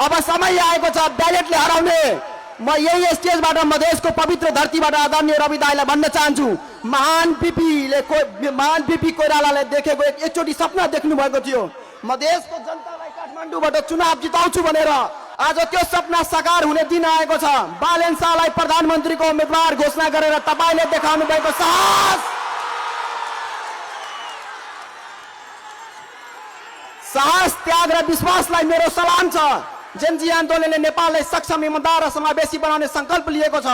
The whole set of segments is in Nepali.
अब समय आएको छ ब्यालेटले हराउने। म यही स्टेजबाट मधेसको पवित्र धरतीबाट आदरणीय रवि दाइलाई भन्न चाहन्छु, महान बिपी कोइरालाले देखेको एकचोटि सपना देख्नु भएको थियो, मधेसको जनतालाई काठमाडौँबाट चुनाव जिताउँछु भनेर। आज त्यो सपना साकार हुने दिन आएको छ। बालेन शाहलाई प्रधानमन्त्रीको उम्मेदवार घोषणा गरेर तपाईले देखाउनु भएको साहस, त्याग र विश्वासलाई मेरो सलाम छ। जेनजी आन्दोलनले नेपाललाई सक्षम, इमानदार र समावेशी बनाउने संकल्प लिएको छ।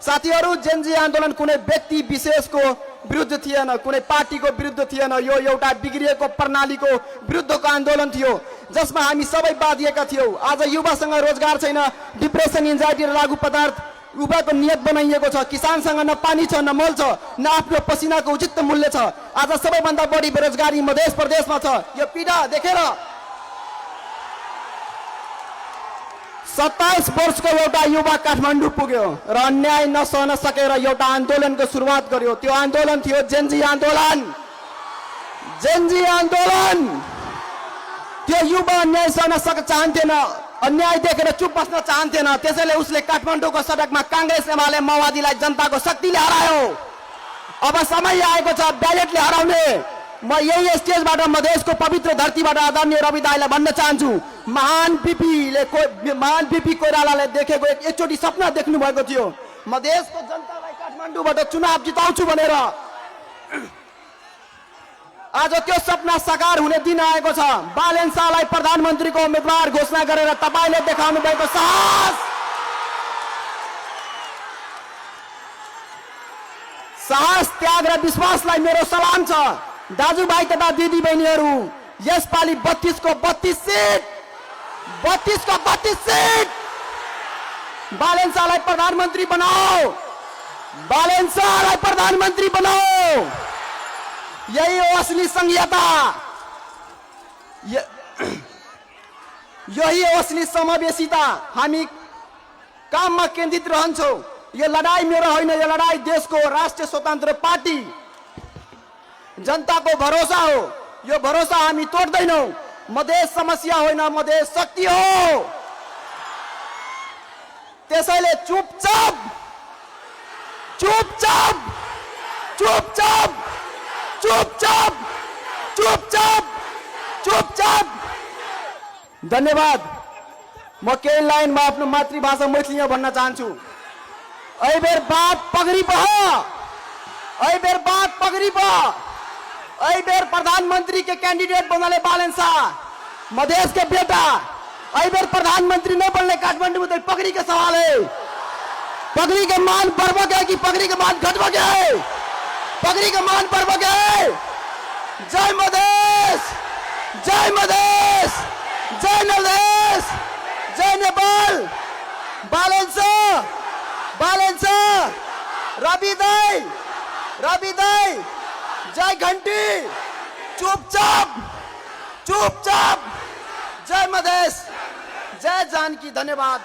साथीहरू, जेनजी आन्दोलन कुनै व्यक्ति विशेषको विरुद्ध थिएन, कुनै पार्टीको विरुद्ध थिएन। यो एउटा बिग्रिएको प्रणालीको विरुद्धको आन्दोलन थियो जसमा हामी सबै बाँधिएका थियौँ। आज युवासँग रोजगार छैन, डिप्रेसन, एन्जाइटी र लागु पदार्थ युवाको नियत बनाइएको छ। किसानसँग न पानी छ, न मल छ, न आफ्नो पसिनाको उचित मूल्य छ। आज सबैभन्दा बढी बेरोजगारी मध्य प्रदेशमा छ। यो पीडा देखेर 27 वर्षको एउटा युवा काठमाडौँ पुग्यो र अन्याय नसहन सकेर एउटा आन्दोलनको सुरुवात गर्यो। त्यो आन्दोलन थियो जेनजी आन्दोलन। जेनजी आन्दोलन त्यो युवा अन्याय सहन चाहन्थेन, अन्याय देखेर चुप बस्न चाहन्थेन। त्यसैले उसले काठमाडौँको सडकमा कांग्रेस, एमाले, माओवादीलाई जनताको शक्तिले हरायो। अब समय आएको छ ब्यालेटले हराउने। म यही स्टेजबाट मधेसको पवित्र धरतीबाट आदरणीय रवि दाइलाई भन्न चाहन्छु, महान बिपी कोइरालाले देखेको एकचोटि सपना देख्नु भएको थियो, मधेसको जनतालाई काठमाडौँबाट चुनाव जिताउँछु भनेर। आज त्यो सपना साकार हुने दिन आएको छ। बालेन शाहलाई प्रधानमन्त्रीको उम्मेदवार घोषणा गरेर तपाईले देखाउनु भएको साहस, त्याग र विश्वासलाई मेरो सलाम छ। दाजुभाइ तथा दिदी बहिनीहरू, यसपालि 32 को 32 सीट बालेन शाहलाई प्रधानमन्त्री बनाओ, बालेन शाहलाई प्रधानमन्त्री बनाओ। यही हो असली संघीयता, यही हो असली समावेशिता। हामी काममा केन्द्रित रहन्छौँ। यो लडाई मेरो होइन, यो लडाई देशको राष्ट्रिय स्वतन्त्र पार्टी जनताको भरोसा हो। यो भरोसा हामी तोड्दैनौँ। मधेस समस्या होइन, मधेस शक्ति हो। त्यसैले चुपचाप चुपचाप चुपचाप चुपचाप चुपचाप चुपचाप। धन्यवाद। म केही लाइनमा आफ्नो मातृभाषा मैथिलीमा भन्न चाहन्छु। ऐ बेर बात पगरी पह, ऐ बेर बात पगरी पह। ऐ बेर प्रधानमंत्री के कैंडिडेट बनले बालेन शाह, मधेश के बेटा। ऐ बेर प्रधानमंत्री न बनले काठमांडू में तो पगड़ी के सवाल है। पगड़ी के मान बढ़ गए कि पगड़ी के मान घट गए? पगड़ी के मान बढ़ गए। जय मधेश, जय मधेश, जय मधेश, जय नेपाल। बालेन शाह, बालेन शाह, रवि दाई, रवि दाई, जय घंटी। चुपचाप चुपचाप। जय मधेश, जय जानकी। धन्यवाद।